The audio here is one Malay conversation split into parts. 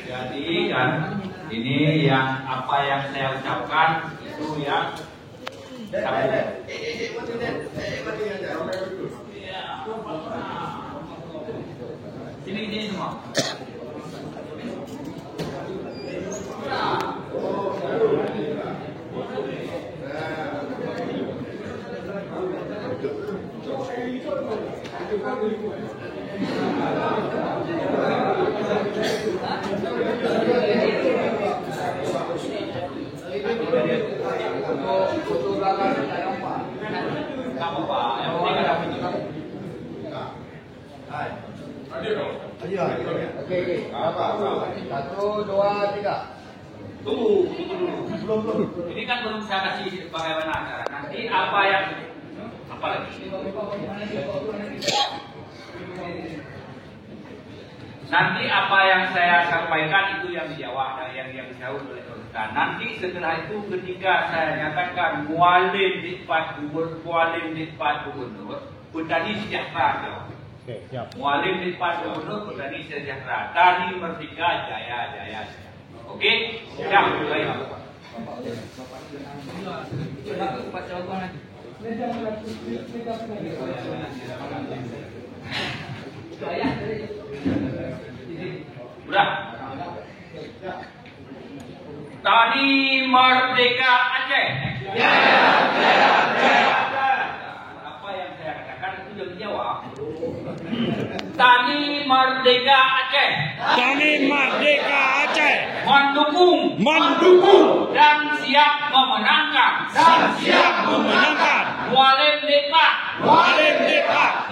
Jadi kan ini yang apa yang saya ucapkan itu yang sini semua. Oke. Apa? 1, 2, 3. Tunggu. Ini kan belum saya kasih bagaimana acara. Nanti apa yang apa lagi? Nanti apa yang saya sampaikan itu yang dijawab dan yang dijawab oleh Ustaz. Nanti setelah itu ketika saya nyatakan mualim di depan gubernur, petani sejahtera. Oke, siap. Mualim di depan gubernur, petani sejahtera. Tani Merdeka Jaya. Oke? Siap. Baik. Udah. Tani Merdeka Aceh. Apa yang saya katakan itu sudah dijawab. Tani Merdeka Aceh. Tani Merdeka Aceh Mendukung dan siap memenangkan Mualim Depak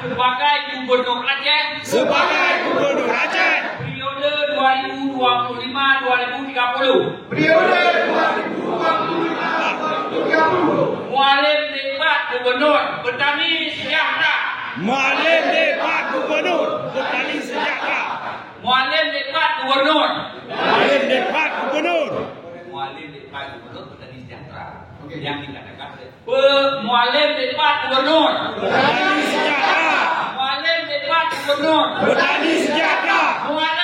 sebagai Gubernur Aceh periode 2025-2030. Mualim Depak Gubernur Petani Sejahtera. Mualim Depak Gubernur Petani Sejahtera. Mualim Depak Gubernur Petani Sejahtera. Yang dikatakan Mualim Depak Gubernur Petani Sejahtera. Mualim Depak Gubernur Petani Sejahtera. Mualim